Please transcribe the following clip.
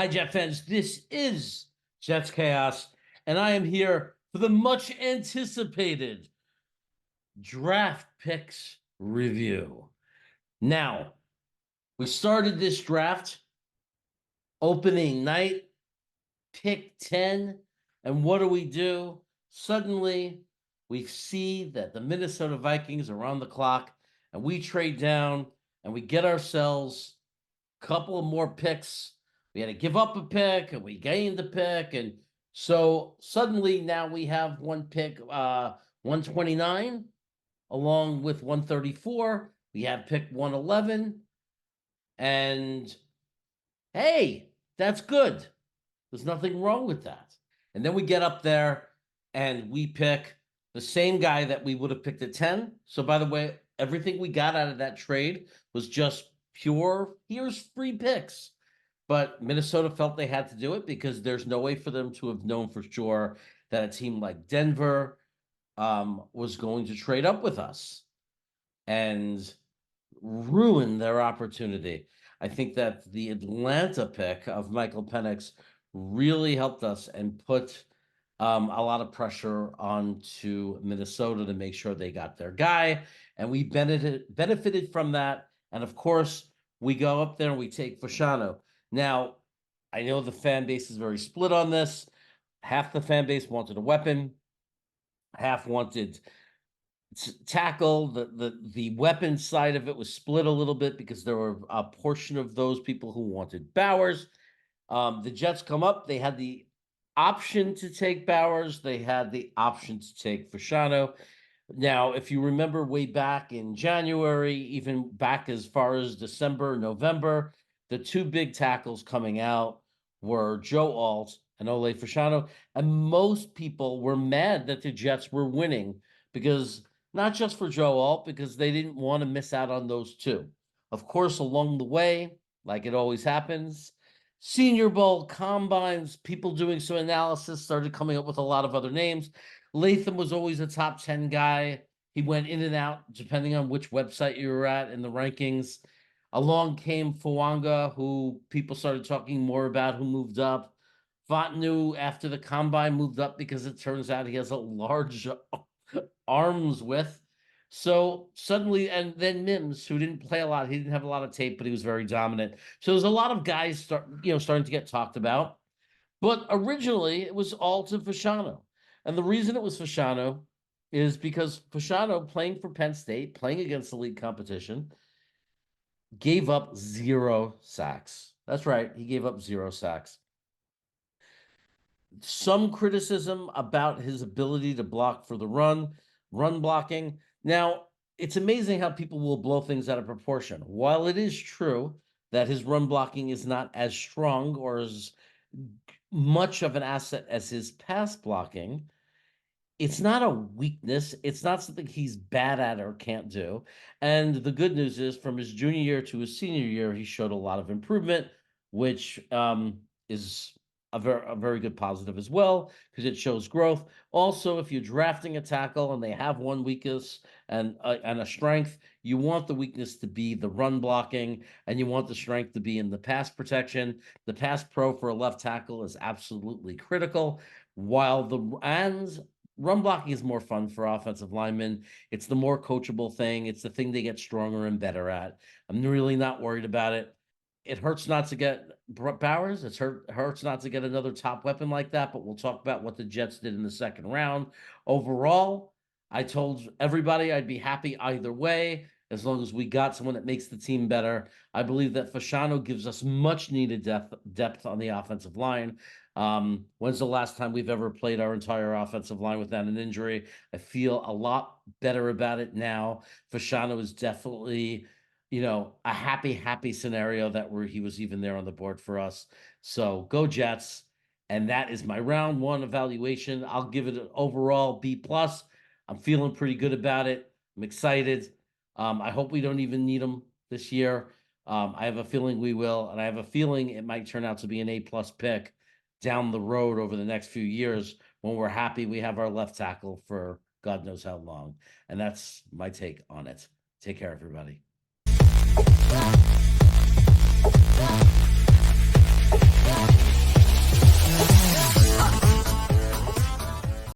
Hi, Jet fans. This is Jets Chaos, and I am here for the much anticipated draft picks review. Now, we started this draft opening night, pick 10, and what do? Suddenly, we see that the Minnesota Vikings are on the clock, and we trade down and we get ourselves a couple of more picks. We had to give up a pick and we gained a pick. And so suddenly now we have one pick, 129, along with 134. We have pick 111. And hey, that's good. There's nothing wrong with that. And then we get up there and we pick the same guy that we would have picked at 10. So, by the way, everything we got out of that trade was just pure, here's free picks. But Minnesota felt they had to do it because there's no way for them to have known for sure that a team like Denver was going to trade up with us and ruin their opportunity. I think that the Atlanta pick of Michael Penix really helped us and put a lot of pressure onto Minnesota to make sure they got their guy. And we benefited from that. And of course, we go up there and we take Fashanu. Now, I know the fan base is very split on this. Half the fan base wanted a weapon, half wanted tackle. The weapon side of it was split a little bit because there were a portion of those people who wanted Bowers. The Jets come up. They had the option to take Bowers. They had the option to take Fashanu. Now, if you remember way back in January, even back as far as December, November, the two big tackles coming out were Joe Alt and Olu Fashanu. And most people were mad that the Jets were winning because not just for Joe Alt, because they didn't want to miss out on those two. Of course, along the way, like it always happens, Senior Bowl, combines, people doing some analysis started coming up with a lot of other names. Latham was always a top 10 guy. He went in and out depending on which website you were at in the rankings. Along came Fawanga, who people started talking more about, who moved up. Fantanu, after the combine, moved up because it turns out he has a large arms width. So suddenly, and then Mims, who didn't play a lot, he didn't have a lot of tape, but he was very dominant. So there's a lot of guys starting to get talked about. But originally, it was all to Fashanu. And the reason it was Fashanu is because Fashanu, playing for Penn State, playing against the league competition, gave up 0 sacks. That's right. He gave up 0 sacks. Some criticism about his ability to block for the run blocking. Now, it's amazing how people will blow things out of proportion. While it is true that his run blocking is not as strong or as much of an asset as his pass blocking, it's not a weakness. It's not something he's bad at or can't do. And the good news is from his junior year to his senior year, he showed a lot of improvement, which is a very good positive as well, because it shows growth. Also, if you're drafting a tackle and they have one weakness and a strength, you want the weakness to be the run blocking, and you want the strength to be in the pass protection. The pass pro for a left tackle is absolutely critical, while run blocking is more fun for offensive linemen. It's the more coachable thing. It's the thing they get stronger and better at. I'm really not worried about it. It hurts not to get Bowers. It hurts not to get another top weapon like that, but we'll talk about what the Jets did in the second round. Overall, I told everybody I'd be happy either way, as long as we got someone that makes the team better. I believe that Fashanu gives us much needed depth on the offensive line. When's the last time we've ever played our entire offensive line without an injury? I feel a lot better about it now. Fashanu is definitely, a happy scenario that where he was even there on the board for us. So go Jets. And that is my round 1 evaluation. I'll give it an overall B+. I'm feeling pretty good about it. I'm excited. I hope we don't even need them this year. I have a feeling we will, and I have a feeling it might turn out to be an A+ pick down the road over the next few years when we're happy we have our left tackle for God knows how long. And that's my take on it. Take care, everybody.